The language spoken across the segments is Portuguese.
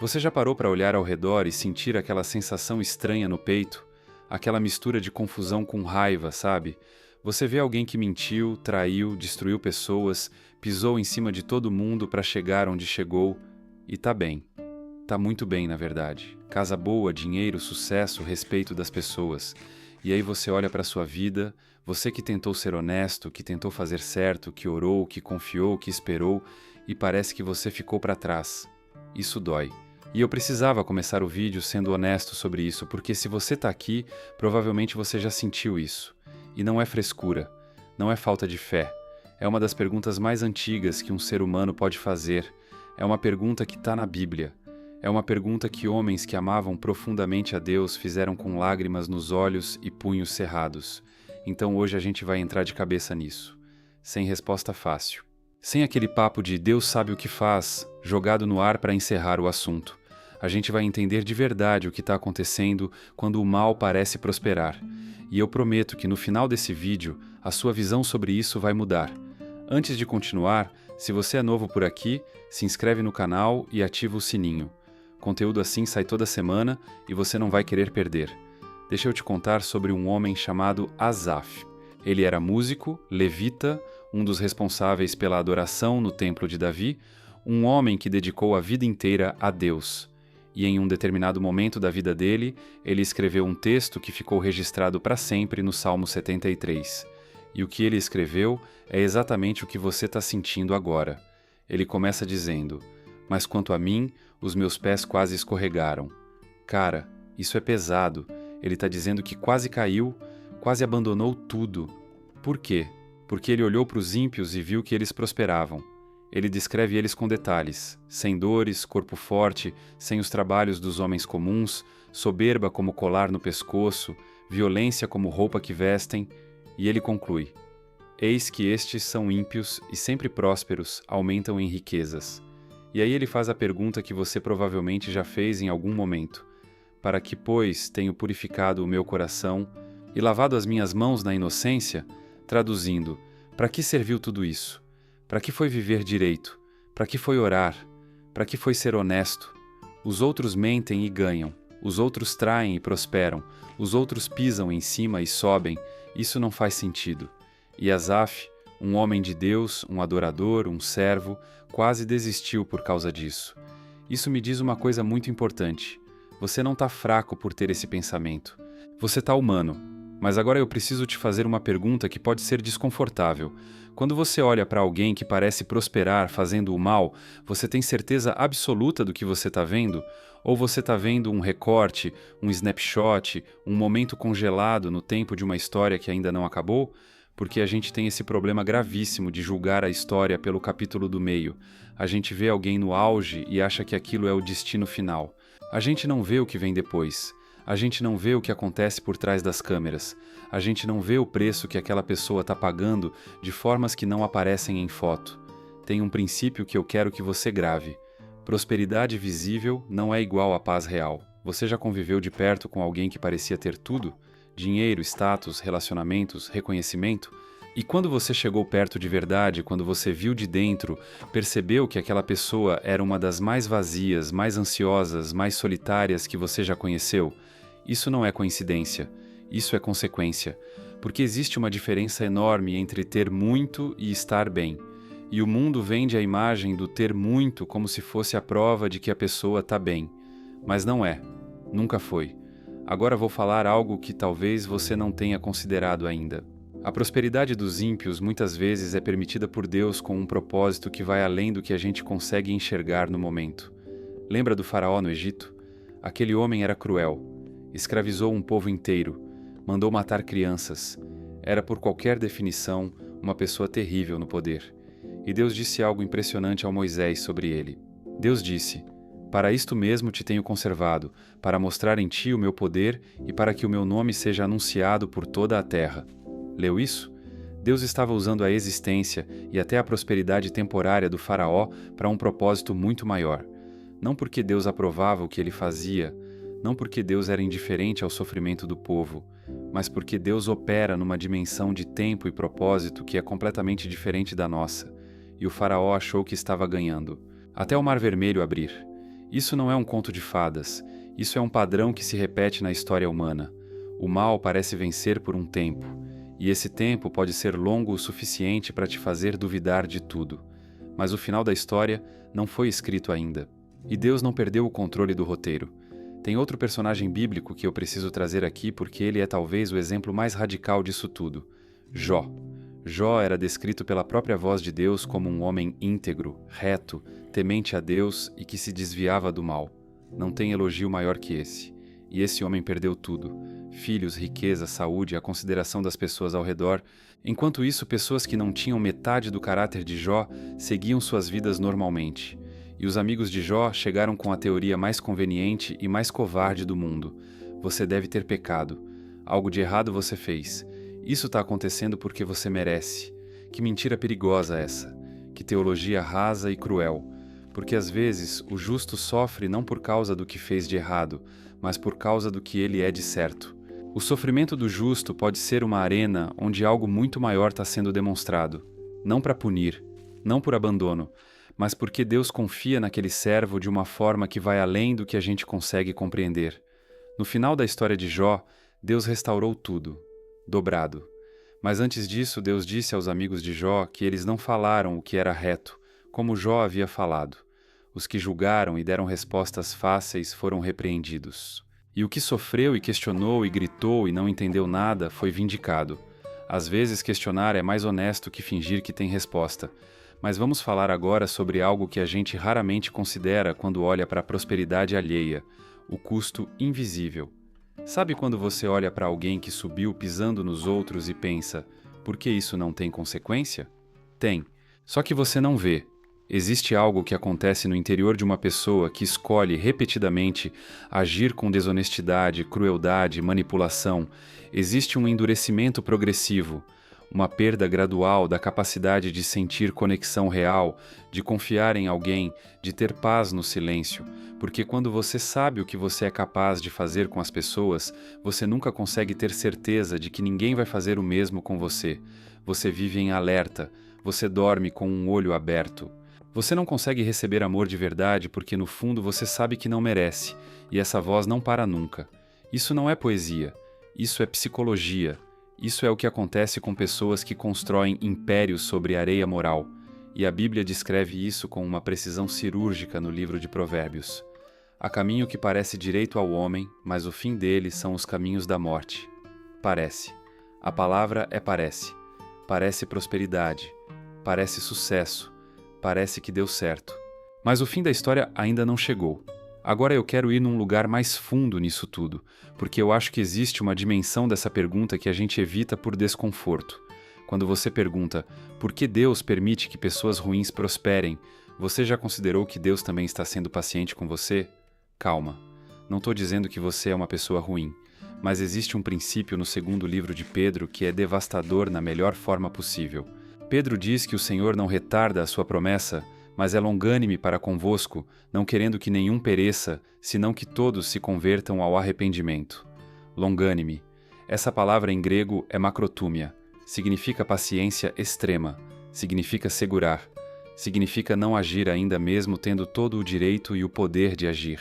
Você já parou para olhar ao redor e sentir aquela sensação estranha no peito? Aquela mistura de confusão com raiva, sabe? Você vê alguém que mentiu, traiu, destruiu pessoas, pisou em cima de todo mundo para chegar onde chegou e tá bem. Tá muito bem, na verdade. Casa boa, dinheiro, sucesso, respeito das pessoas. E aí você olha para sua vida, você que tentou ser honesto, que tentou fazer certo, que orou, que confiou, que esperou, e parece que você ficou para trás. Isso dói. E eu precisava começar o vídeo sendo honesto sobre isso, porque se você tá aqui, provavelmente você já sentiu isso. E não é frescura, não é falta de fé. É uma das perguntas mais antigas que um ser humano pode fazer. É uma pergunta que tá na Bíblia. É uma pergunta que homens que amavam profundamente a Deus fizeram com lágrimas nos olhos e punhos cerrados. Então hoje a gente vai entrar de cabeça nisso. Sem resposta fácil. Sem aquele papo de Deus sabe o que faz, jogado no ar para encerrar o assunto. A gente vai entender de verdade o que está acontecendo quando o mal parece prosperar. E eu prometo que no final desse vídeo, a sua visão sobre isso vai mudar. Antes de continuar, se você é novo por aqui, se inscreve no canal e ativa o sininho. Conteúdo assim sai toda semana e você não vai querer perder. Deixa eu te contar sobre um homem chamado Asaf. Ele era músico, levita, um dos responsáveis pela adoração no templo de Davi, um homem que dedicou a vida inteira a Deus. E em um determinado momento da vida dele, ele escreveu um texto que ficou registrado para sempre no Salmo 73. E o que ele escreveu é exatamente o que você está sentindo agora. Ele começa dizendo: "Mas quanto a mim, os meus pés quase escorregaram." Cara, isso é pesado. Ele está dizendo que quase caiu, quase abandonou tudo. Por quê? Porque ele olhou para os ímpios e viu que eles prosperavam. Ele descreve eles com detalhes, sem dores, corpo forte, sem os trabalhos dos homens comuns, soberba como colar no pescoço, violência como roupa que vestem, e ele conclui: "Eis que estes são ímpios e sempre prósperos, aumentam em riquezas." E aí ele faz a pergunta que você provavelmente já fez em algum momento: "Para que, pois, tenho purificado o meu coração e lavado as minhas mãos na inocência?" Traduzindo, para que serviu tudo isso? Para que foi viver direito? Para que foi orar? Para que foi ser honesto? Os outros mentem e ganham. Os outros traem e prosperam. Os outros pisam em cima e sobem. Isso não faz sentido. E Asaf, um homem de Deus, um adorador, um servo, quase desistiu por causa disso. Isso me diz uma coisa muito importante. Você não está fraco por ter esse pensamento. Você está humano. Mas agora eu preciso te fazer uma pergunta que pode ser desconfortável. Quando você olha para alguém que parece prosperar fazendo o mal, você tem certeza absoluta do que você está vendo? Ou você está vendo um recorte, um snapshot, um momento congelado no tempo de uma história que ainda não acabou? Porque a gente tem esse problema gravíssimo de julgar a história pelo capítulo do meio. A gente vê alguém no auge e acha que aquilo é o destino final. A gente não vê o que vem depois. A gente não vê o que acontece por trás das câmeras. A gente não vê o preço que aquela pessoa está pagando de formas que não aparecem em foto. Tem um princípio que eu quero que você grave. Prosperidade visível não é igual à paz real. Você já conviveu de perto com alguém que parecia ter tudo? Dinheiro, status, relacionamentos, reconhecimento? E quando você chegou perto de verdade, quando você viu de dentro, percebeu que aquela pessoa era uma das mais vazias, mais ansiosas, mais solitárias que você já conheceu? Isso não é coincidência, isso é consequência, porque existe uma diferença enorme entre ter muito e estar bem. E o mundo vende a imagem do ter muito como se fosse a prova de que a pessoa está bem. Mas não é, nunca foi. Agora vou falar algo que talvez você não tenha considerado ainda. A prosperidade dos ímpios muitas vezes é permitida por Deus com um propósito que vai além do que a gente consegue enxergar no momento. Lembra do faraó no Egito? Aquele homem era cruel. Escravizou um povo inteiro, mandou matar crianças. Era, por qualquer definição, uma pessoa terrível no poder. E Deus disse algo impressionante ao Moisés sobre ele. Deus disse: "Para isto mesmo te tenho conservado, para mostrar em ti o meu poder e para que o meu nome seja anunciado por toda a terra." Leu isso? Deus estava usando a existência e até a prosperidade temporária do faraó para um propósito muito maior. Não porque Deus aprovava o que ele fazia, não porque Deus era indiferente ao sofrimento do povo, mas porque Deus opera numa dimensão de tempo e propósito que é completamente diferente da nossa, e o faraó achou que estava ganhando, até o Mar Vermelho abrir. Isso não é um conto de fadas, isso é um padrão que se repete na história humana. O mal parece vencer por um tempo, e esse tempo pode ser longo o suficiente para te fazer duvidar de tudo. Mas o final da história não foi escrito ainda, e Deus não perdeu o controle do roteiro. Tem outro personagem bíblico que eu preciso trazer aqui porque ele é talvez o exemplo mais radical disso tudo: Jó. Jó era descrito pela própria voz de Deus como um homem íntegro, reto, temente a Deus e que se desviava do mal. Não tem elogio maior que esse. E esse homem perdeu tudo: filhos, riqueza, saúde, a consideração das pessoas ao redor. Enquanto isso, pessoas que não tinham metade do caráter de Jó seguiam suas vidas normalmente. E os amigos de Jó chegaram com a teoria mais conveniente e mais covarde do mundo: você deve ter pecado. Algo de errado você fez. Isso está acontecendo porque você merece. Que mentira perigosa essa. Que teologia rasa e cruel. Porque às vezes o justo sofre não por causa do que fez de errado, mas por causa do que ele é de certo. O sofrimento do justo pode ser uma arena onde algo muito maior está sendo demonstrado. Não para punir, não por abandono, mas porque Deus confia naquele servo de uma forma que vai além do que a gente consegue compreender. No final da história de Jó, Deus restaurou tudo, dobrado. Mas antes disso, Deus disse aos amigos de Jó que eles não falaram o que era reto, como Jó havia falado. Os que julgaram e deram respostas fáceis foram repreendidos. E o que sofreu e questionou e gritou e não entendeu nada foi vindicado. Às vezes questionar é mais honesto que fingir que tem resposta. Mas vamos falar agora sobre algo que a gente raramente considera quando olha para a prosperidade alheia: o custo invisível. Sabe quando você olha para alguém que subiu pisando nos outros e pensa: por que isso não tem consequência? Tem. Só que você não vê. Existe algo que acontece no interior de uma pessoa que escolhe repetidamente agir com desonestidade, crueldade, manipulação. Existe um endurecimento progressivo, uma perda gradual da capacidade de sentir conexão real, de confiar em alguém, de ter paz no silêncio. Porque quando você sabe o que você é capaz de fazer com as pessoas, você nunca consegue ter certeza de que ninguém vai fazer o mesmo com você. Você vive em alerta, você dorme com um olho aberto. Você não consegue receber amor de verdade porque no fundo você sabe que não merece, e essa voz não para nunca. Isso não é poesia, isso é psicologia. Isso é o que acontece com pessoas que constroem impérios sobre areia moral, e a Bíblia descreve isso com uma precisão cirúrgica no livro de Provérbios. Há caminho que parece direito ao homem, mas o fim dele são os caminhos da morte. Parece. A palavra é parece. Parece prosperidade. Parece sucesso. Parece que deu certo. Mas o fim da história ainda não chegou. Agora eu quero ir num lugar mais fundo nisso tudo, porque eu acho que existe uma dimensão dessa pergunta que a gente evita por desconforto. Quando você pergunta por que Deus permite que pessoas ruins prosperem, você já considerou que Deus também está sendo paciente com você? Calma. Não estou dizendo que você é uma pessoa ruim, mas existe um princípio no segundo livro de Pedro que é devastador na melhor forma possível. Pedro diz que o Senhor não retarda a sua promessa, mas é longânime para convosco, não querendo que nenhum pereça, senão que todos se convertam ao arrependimento. Longânime. Essa palavra em grego é macrotúmia. Significa paciência extrema. Significa segurar. Significa não agir ainda mesmo tendo todo o direito e o poder de agir.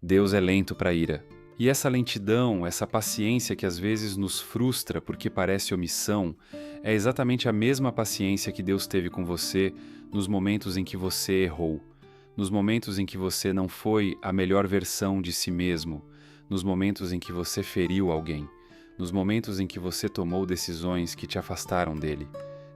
Deus é lento para a ira. E essa lentidão, essa paciência que às vezes nos frustra porque parece omissão, é exatamente a mesma paciência que Deus teve com você nos momentos em que você errou, nos momentos em que você não foi a melhor versão de si mesmo, nos momentos em que você feriu alguém, nos momentos em que você tomou decisões que te afastaram dele.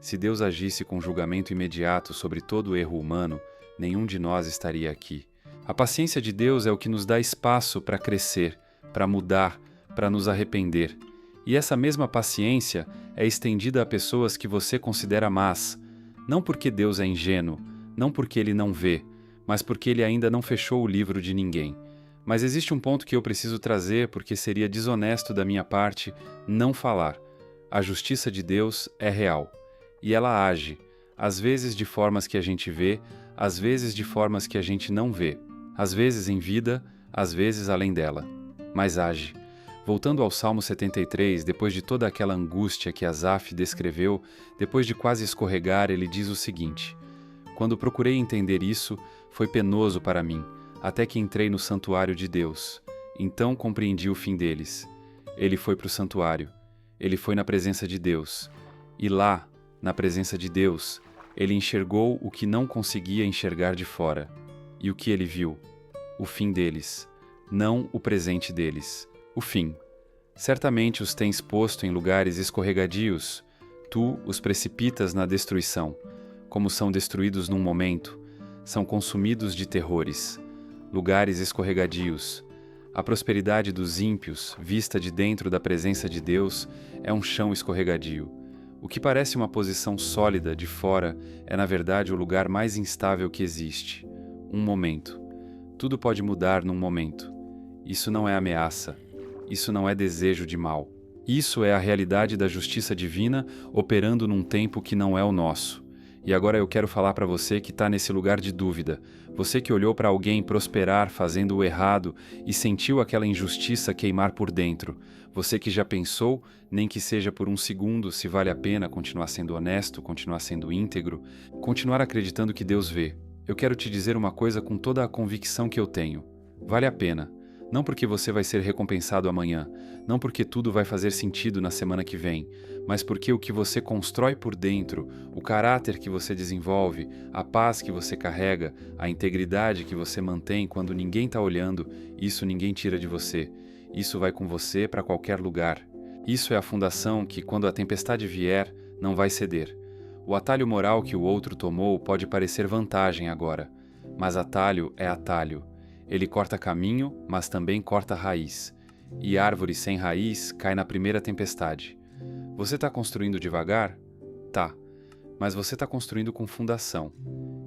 Se Deus agisse com julgamento imediato sobre todo o erro humano, nenhum de nós estaria aqui. A paciência de Deus é o que nos dá espaço para crescer, para mudar, para nos arrepender. E essa mesma paciência é estendida a pessoas que você considera más, não porque Deus é ingênuo, não porque Ele não vê, mas porque Ele ainda não fechou o livro de ninguém. Mas existe um ponto que eu preciso trazer porque seria desonesto da minha parte não falar. A justiça de Deus é real. E ela age, às vezes de formas que a gente vê, às vezes de formas que a gente não vê, às vezes em vida, às vezes além dela. Mas age. Voltando ao Salmo 73, depois de toda aquela angústia que Asaf descreveu, depois de quase escorregar, ele diz o seguinte: quando procurei entender isso, foi penoso para mim. até que entrei no santuário de Deus. Então compreendi o fim deles. Ele foi para o santuário. Ele foi na presença de Deus. E lá, na presença de Deus, ele enxergou o que não conseguia enxergar de fora. E o que ele viu? O fim deles, não o presente deles. O fim. Certamente os tens posto em lugares escorregadios, tu os precipitas na destruição. Como são destruídos num momento, são consumidos de terrores. Lugares escorregadios. A prosperidade dos ímpios, vista de dentro da presença de Deus, é um chão escorregadio. O que parece uma posição sólida de fora é, na verdade, o lugar mais instável que existe. Um momento. Tudo pode mudar num momento. Isso não é ameaça. Isso não é desejo de mal. Isso é a realidade da justiça divina operando num tempo que não é o nosso. E agora eu quero falar para você que está nesse lugar de dúvida. Você que olhou para alguém prosperar fazendo o errado e sentiu aquela injustiça queimar por dentro. Você que já pensou, nem que seja por um segundo, se vale a pena continuar sendo honesto, continuar sendo íntegro, continuar acreditando que Deus vê. Eu quero te dizer uma coisa com toda a convicção que eu tenho. Vale a pena. Não porque você vai ser recompensado amanhã, não porque tudo vai fazer sentido na semana que vem, mas porque o que você constrói por dentro, o caráter que você desenvolve, a paz que você carrega, a integridade que você mantém quando ninguém está olhando, isso ninguém tira de você. Isso vai com você para qualquer lugar. Isso é a fundação que, quando a tempestade vier, não vai ceder. O atalho moral que o outro tomou pode parecer vantagem agora, mas atalho é atalho. Ele corta caminho, mas também corta raiz. E árvore sem raiz cai na primeira tempestade. Você está construindo devagar? Tá. Mas você está construindo com fundação.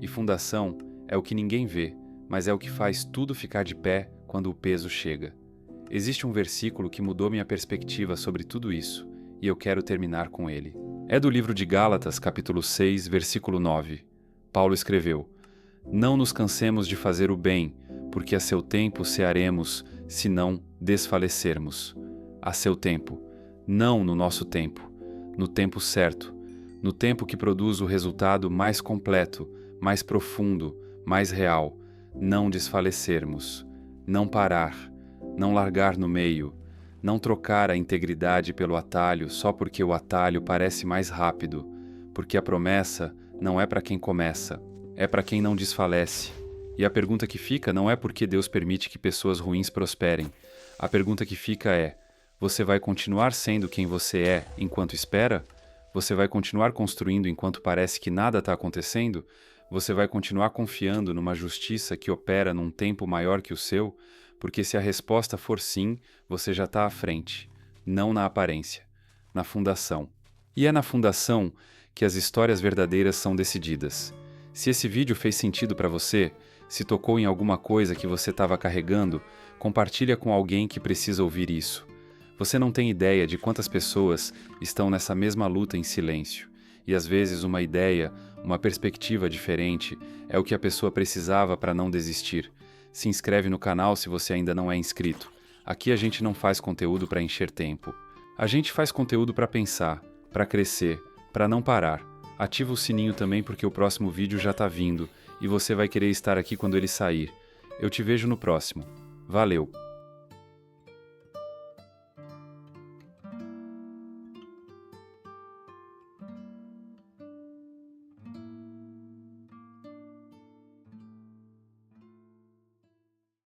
E fundação é o que ninguém vê, mas é o que faz tudo ficar de pé quando o peso chega. Existe um versículo que mudou minha perspectiva sobre tudo isso, e eu quero terminar com ele. É do livro de Gálatas, capítulo 6, versículo 9. Paulo escreveu: Não nos cansemos de fazer o bem, porque a seu tempo cearemos, se não desfalecermos. A seu tempo, não no nosso tempo, no tempo certo, no tempo que produz o resultado mais completo, mais profundo, mais real, não desfalecermos, não parar, não largar no meio, não trocar a integridade pelo atalho só porque o atalho parece mais rápido, porque a promessa não é para quem começa, é para quem não desfalece. E a pergunta que fica não é por que Deus permite que pessoas ruins prosperem. A pergunta que fica é: você vai continuar sendo quem você é enquanto espera? Você vai continuar construindo enquanto parece que nada está acontecendo? Você vai continuar confiando numa justiça que opera num tempo maior que o seu? Porque se a resposta for sim, você já está à frente, não na aparência, na fundação. E é na fundação que as histórias verdadeiras são decididas. Se esse vídeo fez sentido para você, se tocou em alguma coisa que você estava carregando, compartilha com alguém que precisa ouvir isso. Você não tem ideia de quantas pessoas estão nessa mesma luta em silêncio. E às vezes uma ideia, uma perspectiva diferente é o que a pessoa precisava para não desistir. Se inscreve no canal se você ainda não é inscrito. Aqui a gente não faz conteúdo para encher tempo. A gente faz conteúdo para pensar, para crescer, para não parar. Ativa o sininho também porque o próximo vídeo já está vindo e você vai querer estar aqui quando ele sair. Eu te vejo no próximo. Valeu!